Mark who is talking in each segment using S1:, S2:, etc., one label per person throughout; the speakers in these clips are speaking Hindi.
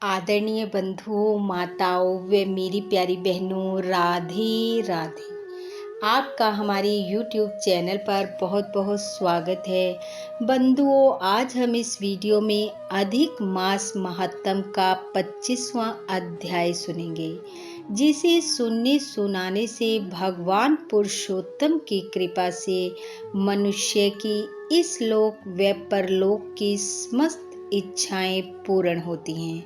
S1: आदरणीय बंधुओं, माताओं व मेरी प्यारी बहनों, राधे राधे। आपका हमारे YouTube चैनल पर बहुत बहुत स्वागत है। बंधुओं, आज हम इस वीडियो में अधिक मास महात्म का 25वां अध्याय सुनेंगे, जिसे सुनने सुनाने से भगवान पुरुषोत्तम की कृपा से मनुष्य की इस लोक व परलोक की समस्त इच्छाएं पूर्ण होती हैं।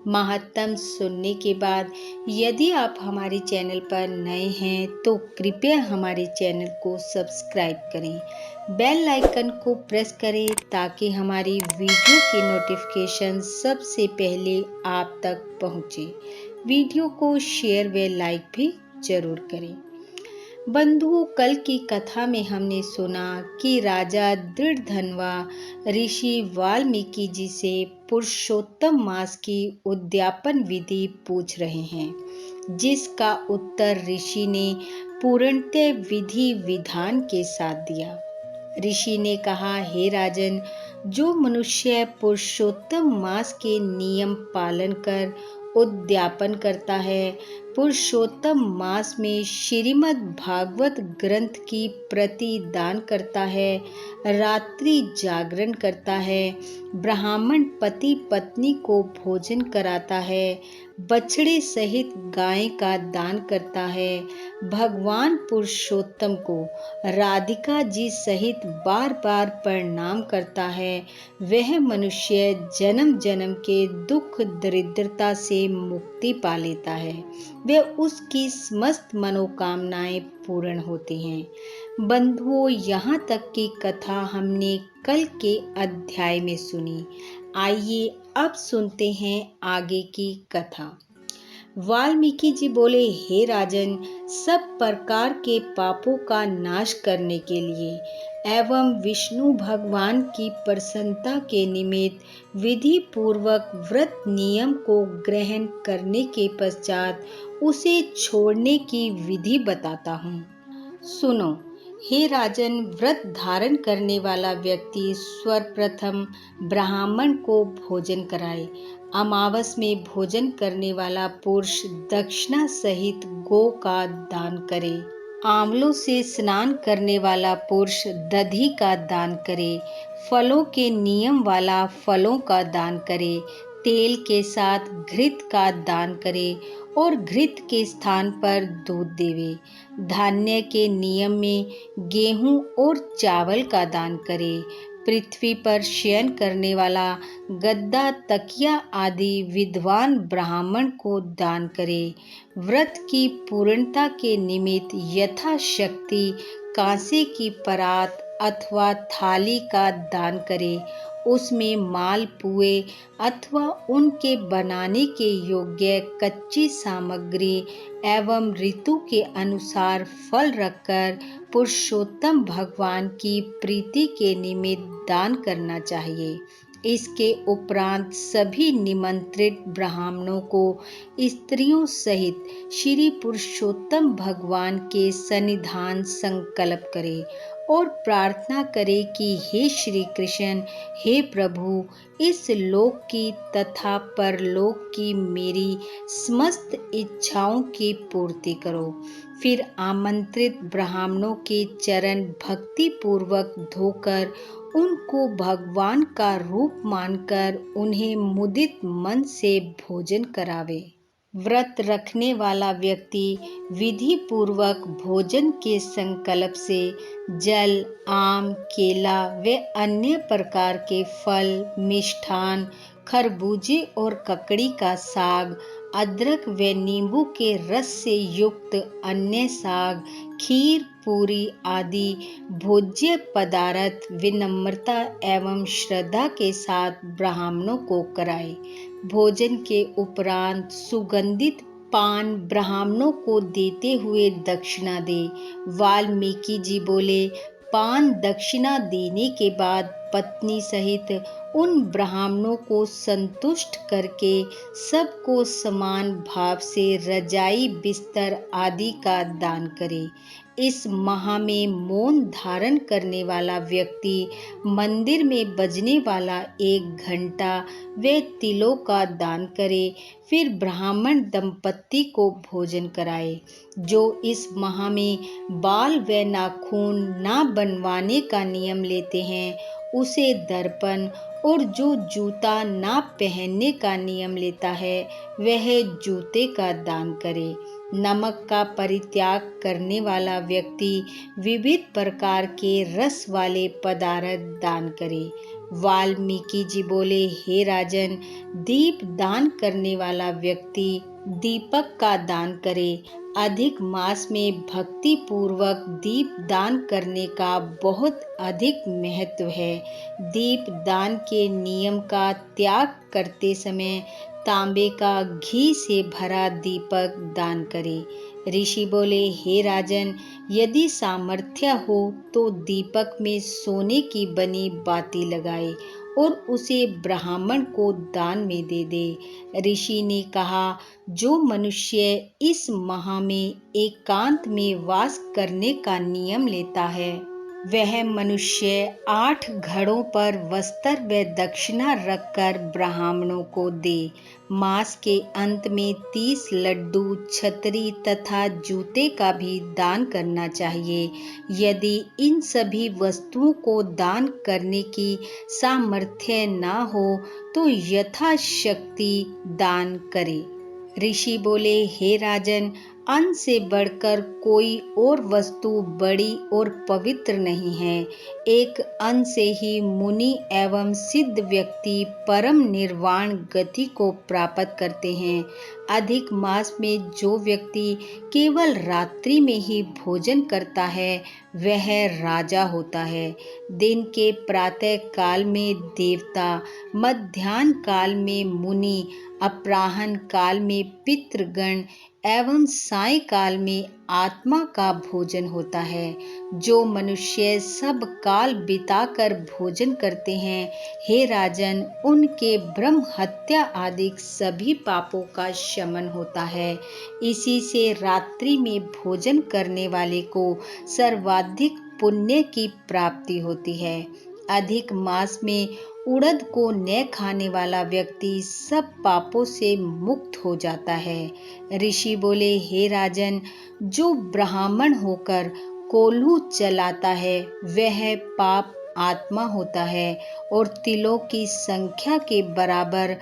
S1: महात्म सुनने के बाद यदि आप हमारे चैनल पर नए हैं तो कृपया हमारे चैनल को सब्सक्राइब करें, बेल आइकन को प्रेस करें ताकि हमारी वीडियो की नोटिफिकेशन सबसे पहले आप तक पहुंचे। वीडियो को शेयर व लाइक भी जरूर करें। बंधुओं, कल की कथा में हमने सुना कि राजा दृढ़धनवा ऋषि वाल्मीकि जी से पुरुषोत्तम मास की उद्यापन विधि पूछ रहे हैं, जिसका उत्तर ऋषि ने पूर्णतः विधि विधान के साथ दिया। ऋषि ने कहा, हे राजन, जो मनुष्य पुरुषोत्तम मास के नियम पालन कर उद्यापन करता है, पुरुषोत्तम मास में श्रीमद् भागवत ग्रंथ की प्रति दान करता है, रात्रि जागरण करता है, ब्राह्मण पति पत्नी को भोजन कराता है, बछड़े सहित गाय का दान करता है, भगवान पुरुषोत्तम को राधिका जी सहित बार बार प्रणाम करता है, वह मनुष्य जन्म जन्म के दुख दरिद्रता से मुक्ति पा लेता है, वह उसकी समस्त मनोकामनाएं पूर्ण होती हैं। बंधुओं, यहाँ तक की कथा हमने कल के अध्याय में सुनी। आइए अब सुनते हैं आगे की कथा। वाल्मीकि जी बोले, हे राजन, सब प्रकार के पापों का नाश करने के लिए एवं विष्णु भगवान की प्रसन्नता के निमित्त विधि पूर्वक व्रत नियम को ग्रहण करने के पश्चात उसे छोड़ने की विधि बताता हूँ। सुनो, हे राजन, व्रत धारण करने वाला व्यक्ति सर्वप्रथम ब्राह्मण को भोजन कराए। अमावस में भोजन करने वाला पुरुष दक्षिणा सहित गौ का दान करे। आंवलों से स्नान करने वाला पुरुष दधी का दान करे। फलों के नियम वाला फलों का दान करे। तेल के साथ घृत का दान करे और घृत के स्थान पर दूध देवे। धान्य के नियम में गेहूं और चावल का दान करे। पृथ्वी पर शयन करने वाला गद्दा, तकिया आदि विद्वान ब्राह्मण को दान करे। व्रत की पूर्णता के निमित्त यथाशक्ति कांसे की परात अथवा थाली का दान करे। उसमें मालपुए अथवा उनके बनाने के योग्य कच्ची सामग्री एवं ऋतु के अनुसार फल रखकर पुरुषोत्तम भगवान की प्रीति के निमित्त दान करना चाहिए। इसके उपरांत सभी निमंत्रित ब्राह्मणों को स्त्रियों सहित श्री पुरुषोत्तम भगवान के सन्निधान संकल्प करे और प्रार्थना करे कि हे श्री कृष्ण, हे प्रभु, इस लोक की तथा परलोक की मेरी समस्त इच्छाओं की पूर्ति करो। फिर आमंत्रित ब्राह्मणों के चरण भक्ति पूर्वक धोकर उनको भगवान का रूप मानकर उन्हें मुदित मन से भोजन करावे। व्रत रखने वाला व्यक्ति विधि पूर्वक भोजन के संकल्प से जल, आम, केला व अन्य प्रकार के फल, मिष्ठान, खरबूजे और ककड़ी का साग, अदरक व नींबू के रस से युक्त अन्य साग, खीर, पूरी आदि भोज्य पदार्थ विनम्रता एवं श्रद्धा के साथ ब्राह्मणों को कराए। भोजन के उपरांत सुगंधित पान ब्राह्मणों को देते हुए दक्षिणा दे। वाल्मीकि जी बोले, पान दक्षिणा देने के बाद पत्नी सहित उन ब्राह्मणों को संतुष्ट करके सबको समान भाव से रजाई, बिस्तर आदि का दान करे। इस माह में मौन धारण करने वाला व्यक्ति मंदिर में बजने वाला 1 घंटा व तिलों का दान करे, फिर ब्राह्मण दंपत्ति को भोजन कराए। जो इस माह में बाल व नाखून ना बनवाने का नियम लेते हैं, उसे दर्पण, और जो जूता ना पहनने का नियम लेता है, वह जूते का दान करे। नमक का परित्याग करने वाला व्यक्ति विविध प्रकार के रस वाले पदार्थ दान करे। वाल्मीकि जी बोले, हे राजन, दीप दान करने वाला व्यक्ति दीपक का दान करे। अधिक मास में भक्ति पूर्वक दीप दान करने का बहुत अधिक महत्व है। दीप दान के नियम का त्याग करते समय तांबे का घी से भरा दीपक दान करे। ऋषि बोले, हे राजन, यदि सामर्थ्य हो तो दीपक में सोने की बनी बाती लगाए और उसे ब्राह्मण को दान में दे दे। ऋषि ने कहा, जो मनुष्य इस माह में एकांत में वास करने का नियम लेता है, वह मनुष्य 8 घड़ों पर वस्त्र व दक्षिणा रखकर ब्राह्मणों को दे। मास के अंत में 30 लड्डू, छतरी तथा जूते का भी दान करना चाहिए। यदि इन सभी वस्तुओं को दान करने की सामर्थ्य ना हो तो यथाशक्ति दान करे। ऋषि बोले, हे राजन, अन्न से बढ़कर कोई और वस्तु बड़ी और पवित्र नहीं है। एक अन्न से ही मुनि एवं सिद्ध व्यक्ति परम निर्वाण गति को प्राप्त करते हैं। अधिक मास में जो व्यक्ति केवल रात्रि में ही भोजन करता है, वह राजा होता है। दिन के प्रातः काल में देवता, मध्याह्न काल में मुनि, अपराह्न काल में पितृगण एवं साय काल में आत्मा का भोजन होता है। जो मनुष्य सब काल बिताकर भोजन करते हैं, हे राजन, उनके ब्रह्म हत्या आदि सभी पापों का शमन होता है। इसी से रात्रि में भोजन करने वाले को सर्वाधिक पुण्य की प्राप्ति होती है। अधिक मास में उड़द को न खाने वाला व्यक्ति सब पापों से मुक्त हो जाता है। ऋषि बोले, हे राजन, जो ब्राह्मण होकर कोल्हू चलाता है, वह पाप आत्मा होता है और तिलों की संख्या के बराबर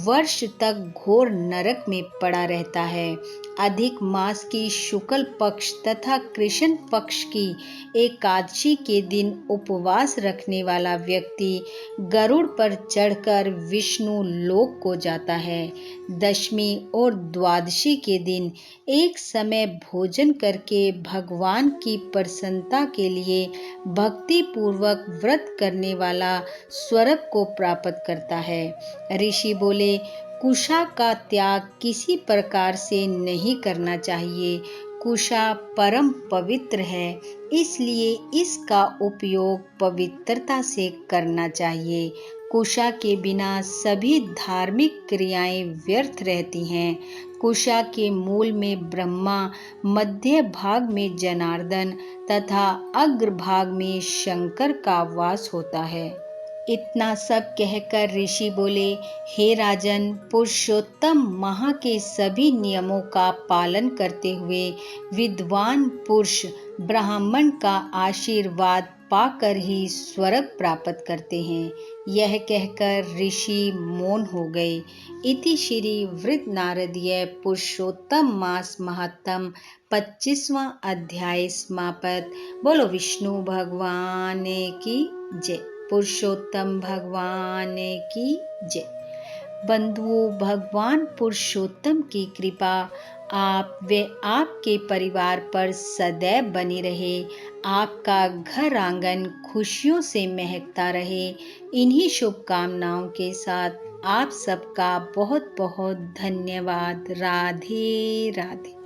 S1: वर्ष तक घोर नरक में पड़ा रहता है। अधिक मास की शुक्ल पक्ष तथा कृष्ण पक्ष की एकादशी के दिन उपवास रखने वाला व्यक्ति गरुड़ पर चढ़कर विष्णु लोक को जाता है। दशमी और द्वादशी के दिन एक समय भोजन करके भगवान की प्रसन्नता के लिए भक्ति पूर्वक व्रत करने वाला स्वर्ग को प्राप्त करता है। ऋषि बोले, कुशा का त्याग किसी प्रकार से नहीं करना चाहिए। कुशा परम पवित्र है, इसलिए इसका उपयोग पवित्रता से करना चाहिए। कुशा के बिना सभी धार्मिक क्रियाएं व्यर्थ रहती हैं। कुशा के मूल में ब्रह्मा, मध्य भाग में जनार्दन तथा अग्रभाग में शंकर का वास होता है। इतना सब कहकर ऋषि बोले, हे राजन, पुरुषोत्तम माह के सभी नियमों का पालन करते हुए विद्वान पुरुष ब्राह्मण का आशीर्वाद पाकर ही स्वर्ग प्राप्त करते हैं। यह कहकर ऋषि मौन हो गए। इति श्री वृद्ध नारदीय पुरुषोत्तम मास महात्म 25वां अध्याय समाप्त। बोलो विष्णु भगवान की जय। पुरुषोत्तम भगवान की जय। बंधुओं, भगवान पुरुषोत्तम की कृपा आप व आपके परिवार पर सदैव बनी रहे। आपका घर आंगन खुशियों से महकता रहे। इन्हीं शुभकामनाओं के साथ आप सबका बहुत बहुत धन्यवाद। राधे राधे।